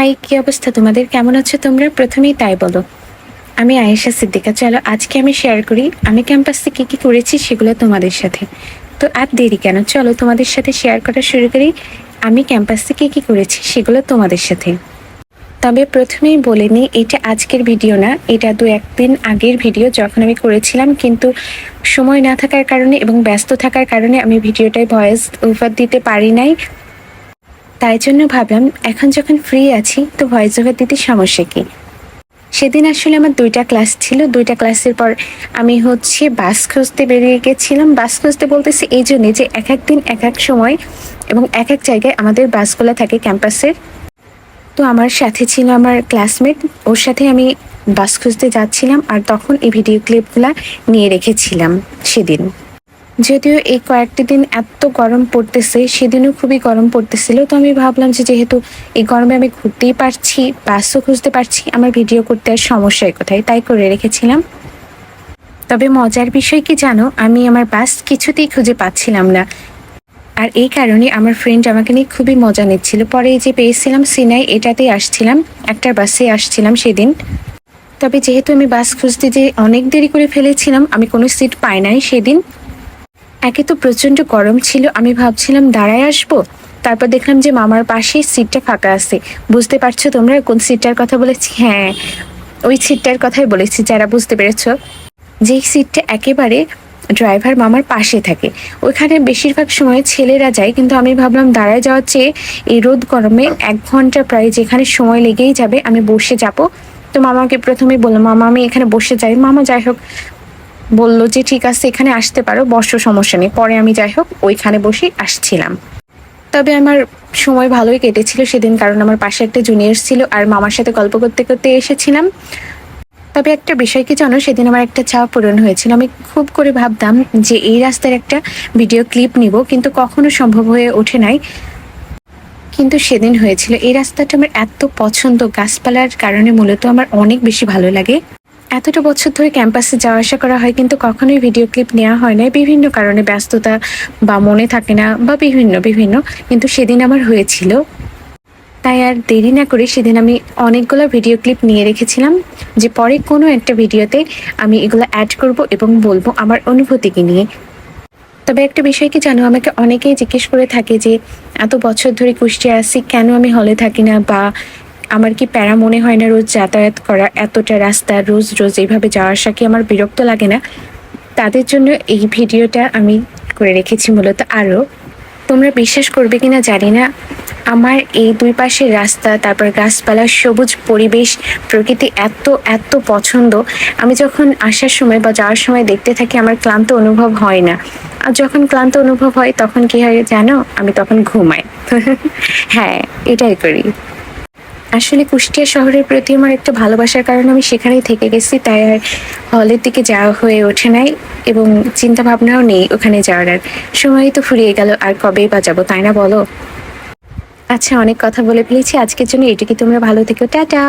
High, কি অবস্থা তোমাদের? কেমন আছো তোমরা? প্রথমেই তাই বলো। আমি আয়েশা সিদ্দিকা। চলো আজকে আমি শেয়ার করি আমি ক্যাম্পাসে কি কি করেছি সেগুলো তোমাদের সাথে। তো আর দেরি কেন, চলো তোমাদের সাথে শেয়ার করা শুরু করি। আমি ক্যাম্পাসে কি কি করেছি সেগুলো তোমাদের সাথে। তবে প্রথমেই বলে নিই, এটা আজকের ভিডিও না, এটা 2-1 দিন আগের ভিডিও যখন আমি করেছিলাম, কিন্তু সময় না থাকার কারণে এবং ব্যস্ত থাকার কারণে আমি ভিডিওটায় ভয়েস ওভার দিতে পারি নাই। তাই জন্য ভাবলাম এখন যখন ফ্রি আছি তো ভয়েস ওভার দিতে সমস্যা কি। সেদিন আসলে আমার 2টা ক্লাস ছিল। 2টা ক্লাসের পর আমি বাস খুঁজতে বেরিয়ে গেছিলাম। বাস খুঁজতে বলতেছি এই জন্যে যে এক এক দিন এক এক সময় এবং এক এক জায়গায় আমাদের বাসগুলো থাকে ক্যাম্পাসের। তো আমার সাথে ছিল আমার ক্লাসমেট, ওর সাথে আমি বাস খুঁজতে যাচ্ছিলাম আর তখন এই ভিডিও ক্লিপগুলা নিয়ে রেখেছিলাম সেদিন। যদিও এই কয়েকটি দিন এত গরম পড়তেছে, সেদিনও খুবই গরম পড়তেছিল, তো আমি ভাবলাম যে যেহেতু এই গরমে আমি ঘুরতেই পারছি, বাসও খুঁজতে পারছি, আমার ভিডিও করতে আর সমস্যায় কোথায়, তাই করে রেখেছিলাম। তবে মজার বিষয় কি জানো, আমি আমার বাস কিছুতেই খুঁজে পাচ্ছিলাম না। আর এই কারণে আমার ফ্রেন্ড আমাকে নিয়ে খুবই মজা নিচ্ছিল। পরে এই যে পেয়েছিলাম সিনাই, এটাতেই আসছিলাম, একটা বাসে আসছিলাম সেদিন। তবে যেহেতু আমি বাস খুঁজতে যে অনেক দেরি করে ফেলেছিলাম, আমি কোনো সিট পাই নাই সেদিন। একে তো প্রচন্ড গরম ছিল, আমি ভাবছিলাম দাঁড়ায় আসবো, তারপর দেখলাম যে মামার পাশেই সিটটা ফাঁকা আছে। বুঝতে পারছো তোমরা কোন সিটটার কথা বলেছি? হ্যাঁ, ওই সিটটার কথাই বলেছি, যারা বুঝতে পেরেছ। যেই সিটটা একেবারে ড্রাইভার মামার পাশে থাকে, ওইখানে বেশিরভাগ সময় ছেলেরা যায়, কিন্তু আমি ভাবলাম দাঁড়ায় যাওয়ার চেয়ে এই রোদ গরমে 1 ঘন্টা প্রায় যেখানে সময় লেগেই যাবে, আমি বসে যাব। তো মামাকে প্রথমেই বললাম, মামা আমি এখানে বসে যাই। মামা যাই হোক বললো যে ঠিক আছে এখানে আসতে পারো, বসো, সমস্যা নেই। পরে আমি যাই হোক ওইখানে বসে আসছিলাম। তবে আমার সময় ভালোই কেটেছিল সেদিন, কারণ আমার পাশে একটা জুনিয়র ছিল আর মামার সাথে গল্প করতে করতে এসেছিলাম। তবে একটা বিষয় কি জানো, সেদিন আমার একটা চাওয়া পূরণ হয়েছিল। আমি খুব করে ভাবতাম যে এই রাস্তার একটা ভিডিও ক্লিপ নিব, কিন্তু কখনো সম্ভব হয়ে ওঠে নাই। কিন্তু সেদিন হয়েছিল। এই রাস্তাটা আমার এত পছন্দ, গাছপালার কারণে মূলত আমার অনেক বেশি ভালো লাগে। এতটা বছর ধরে ক্যাম্পাসে যাওয়া আসা করা হয়, কিন্তু কখনোই ভিডিও ক্লিপ নেওয়া হয় না, বিভিন্ন কারণে, ব্যস্ততা বা মনে থাকে না বা বিভিন্ন বিভিন্ন কিন্তু সেদিন আমার হয়েছিল। তাই আর দেরি না করে সেদিন আমি অনেকগুলো ভিডিও ক্লিপ নিয়ে রেখেছিলাম, যে পরে কোনো একটা ভিডিওতে আমি এগুলো অ্যাড করব এবং বলবো আমার অনুভূতিকে নিয়ে। তবে একটা বিষয় কি জানো, আমাকে অনেকেই জিজ্ঞেস করে থাকে যে এত বছর ধরে কুষ্টিয়া আছি, কেন আমি হলে থাকি না, বা আমার কি প্যারা মনে হয় না রোজ যাতায়াত করা, এতটা রাস্তা রোজ রোজ এইভাবে যাওয়া আসা কি আমার বিরক্ত লাগে না? তাদের জন্য এই ভিডিওটা আমি করে রেখেছি মূলত। আরও তোমরা বিশ্বাস করবে কিনা জানি না, আমার এই দুই পাশের রাস্তা, তারপর গাছপালা, সবুজ পরিবেশ, প্রকৃতি এত এত পছন্দ। আমি যখন আসার সময় বা যাওয়ার সময় দেখতে থাকি, আমার ক্লান্ত অনুভব হয় না। আর যখন ক্লান্ত অনুভব হয় তখন কি হয় জানো, আমি তখন ঘুমাই। হ্যাঁ, এটাই করি। আসলে কুষ্টিয়া শহরের প্রতি আমার একটা ভালোবাসার কারণে আমি সেখানেই থেকে গেছি, তাই আর হলের দিকে যাওয়া হয়ে ওঠে নাই এবং চিন্তা ভাবনাও নেই ওখানে যাওয়ার। আর সময় তো ফুরিয়ে গেল, আর কবেই বা যাবো, তাই না বলো? আচ্ছা, অনেক কথা বলে ফেলেছি, আজকের জন্য এটুকুই। তোমরা ভালো থেকো, টাটা।